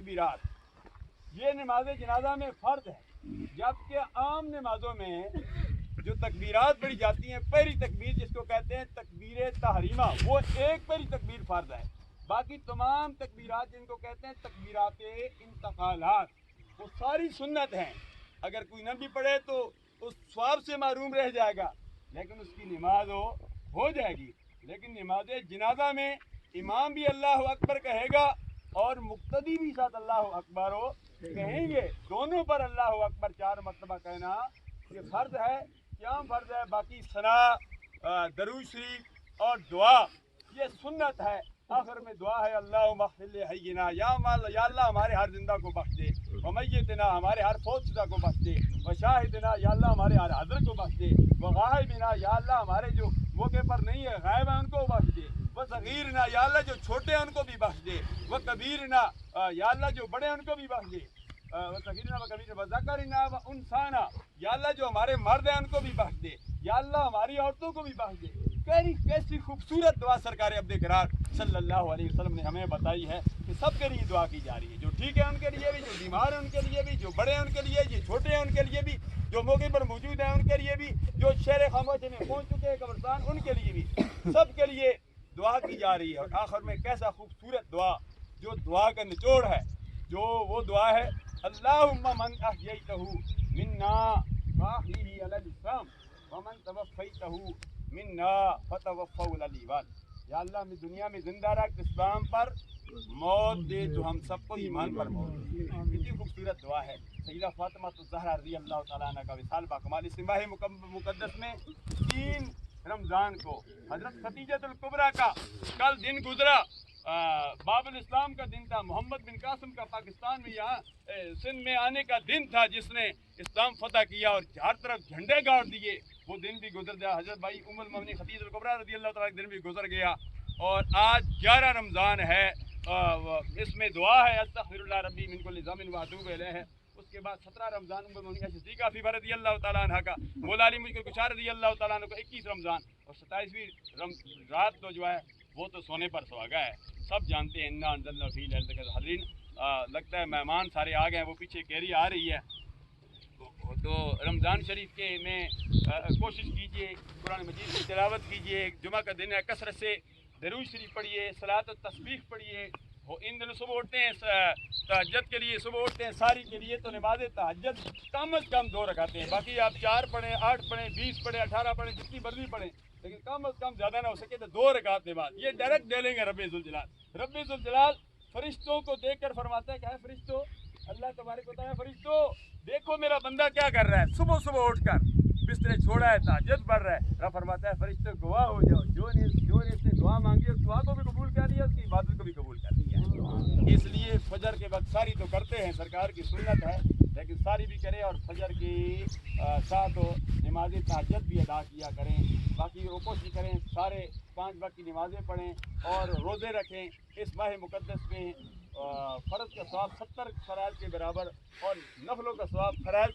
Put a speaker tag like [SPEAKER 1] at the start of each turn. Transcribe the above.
[SPEAKER 1] तकबीरात, ये नमाज जनाजा में फ़र्ज है, जबकि आम नमाजों में जो तकबीरात पढ़ी जाती हैं, पहली तकबीर जिसको कहते हैं तकबीर तहरीमा, वो एक पहली तकबीर फ़र्ज है। बाकी तमाम तकबीरात जिनको कहते हैं तकबीरात इंतकालात, वो सारी सुन्नत हैं। अगर कोई न भी पढ़े तो उस सवाब से महरूम रह जाएगा, लेकिन उसकी नमाज हो जाएगी। लेकिन नमाज जनाजा में इमाम भी अल्लाह अकबर कहेगा और मुक्तदी भी साथ अल्लाह अकबर कहेंगे। दोनों पर अल्लाह अकबर 4 मरतबा कहना ये फ़र्ज है। क्या फ़र्ज है? बाकी सना, दरूद शरीफ और दुआ ये सुन्नत है। आखिर में दुआ है अल्लाहुम्मा अग़फ़िर हय्यिना, या अल्लाह हमारे हर जिंदा को बख्श दे, व मय्यितना हमारे हर फौत शुदा को बख्श दे, व शाहिदना या अल्लाह हमारे हर हाज़िर को बख्श दे, व गायबिना या अल्लाह हमारे जो मौके पर नहीं है गायब है उनको बख्श दे, व सगीरना या अल्लाह जो छोटे हैं उनको भी बख्श दे, व कबीरना या अल्लाह जो बड़े हैं उनको भी बख्श दे, व सगीरना व कबीरना व ज़करना व उनसाना या अल्लाह जो हमारे मर्द हैं उनको भी बख्श दे, या अल्लाह हमारी औरतों को भी बख्श दे। कैसी खूबसूरत दुआ सरकार अब्दे करार सल्लल्लाहु अलैहि वसल्लम ने हमें बताई है कि सबके लिए दुआ की जा रही है। जो ठीक है उनके लिए भी, जो बीमार है उनके लिए भी, जो बड़े हैं उनके लिए, जो छोटे हैं उनके लिए भी, जो मौके पर मौजूद हैं उनके लिए भी, जो शहर खामोशी में पहुंच चुके हैं कब्रिस्तान उनके लिए भी, सबके लिए दुआ की जा रही है। और आखिर में कैसा खूबसूरत दुआ, जो दुआ का निचोड़ है, जो वो दुआ है अल्लाहुम्मा मन अहयैतहु मिन्ना फ़अहयिही अलल इस्लाम व मन तवफ़्फ़ैतहु मिन्ना फ़तवफ़्फ़हु अलल ईमान। या अल्लाह हमें दुनिया में जिंदा रख, इस्लाम पर मौत दे तो हम सबको ईमान पर मौत दे। कितनी खूबसूरत दुआ है। सैयदा फातिमा ज़हरा रज़ियल्लाहु तआला अन्हा का विसाल बाकमाल इस माह मुक़द्दस में 3 रमज़ान को हज़रत खदीजतुल कुबरा का कल दिन गुजरा। बाबुल इस्लाम का दिन था, मोहम्मद बिन कासिम का पाकिस्तान में यहाँ सिंध में आने का दिन था, जिसने इस्लाम फतह किया और हर तरफ झंडे गाड़ दिए। वो दिन भी गुजर गया। हज़रत भाई उम्मुल मोमिनीन खदीजतुल कुबरा रज़ियल्लाहु तआला का दिन भी गुजर गया। और आज 11 रमज़ान है। इसमें दुआ है अस्तग़फिरुल्लाह रब्बी मिन कुल्लि ज़ंबिन व अतूबु इलैह। उसके बाद 17 रमज़ान उम्मुल मोमिनीन सिद्दीक़ा फ़ीफ़ा रज़ियल्लाहु तआला अन्हा का, मौला अली मुश्किल कुशार रज़ियल्लाहु तआला अन्हु का 21 रमज़ान और 27वीं रात तो जो है वो तो सोने पर सुहागा है। सब जानते हैं इन्ना अंज़लना फ़ी लैलतिल क़द्र। हज़रीन, लगता है मेहमान सारे आ गए हैं, वो पीछे कैरी आ रही है। तो रमज़ान शरीफ के में कोशिश कीजिए, कुरान मजीद की तिलावत कीजिए। जुमा का दिन है, कसरत से दरूद शरीफ पढ़िए, सलात और तस्बीह पढ़िए। इन दिनों सुबह उठते हैं तहज्जुद के लिए, सुबह उठते हैं सारी के लिए, तो नमाज तहज्जुद कम से कम 2 रकातें हैं। बाकी आप 4 पढ़ें, 8 पढ़ें, 20 पढ़ें, 18 पढ़ें, जितनी मर्जी पढ़ें, लेकिन कम से कम ज़्यादा ना हो सके तो 2 रकात नमाज ये डायरेक्ट दे लेंगे रब्बे ज़ुल जलाल। रब्बे ज़ुल जलाल फरिश्तों को देख कर फरमाता है, क्या है फरिश्तों, अल्लाह तबारक व तआला, फरिश्तों देखो मेरा बंदा क्या कर रहा है, सुबह सुबह उठकर बिस्तरे छोड़ा है, तहज्जुद पढ़ रहा है। रब फरमाता है फरिश्तों गवाह हो जाओ, जो ने इसने दुआ मांगी उस दुआ को भी कबूल कर लिया, उसकी इबादत को भी कबूल कर लिया। इसलिए फजर के वक्त सारी तो करते हैं, सरकार की सुन्नत है, लेकिन सारी भी करें और फजर की साथ नमाज तहज्जुद भी अदा किया करें। बाकी वो कोशिश करें सारे 5 वक्त की नमाज़ें पढ़ें और रोज़े रखें। इस माह मुक़द्दस में फ़र्ज़ का सवाब 70 फ़राइज़ के बराबर और नफलों का सवाब फ़राइज़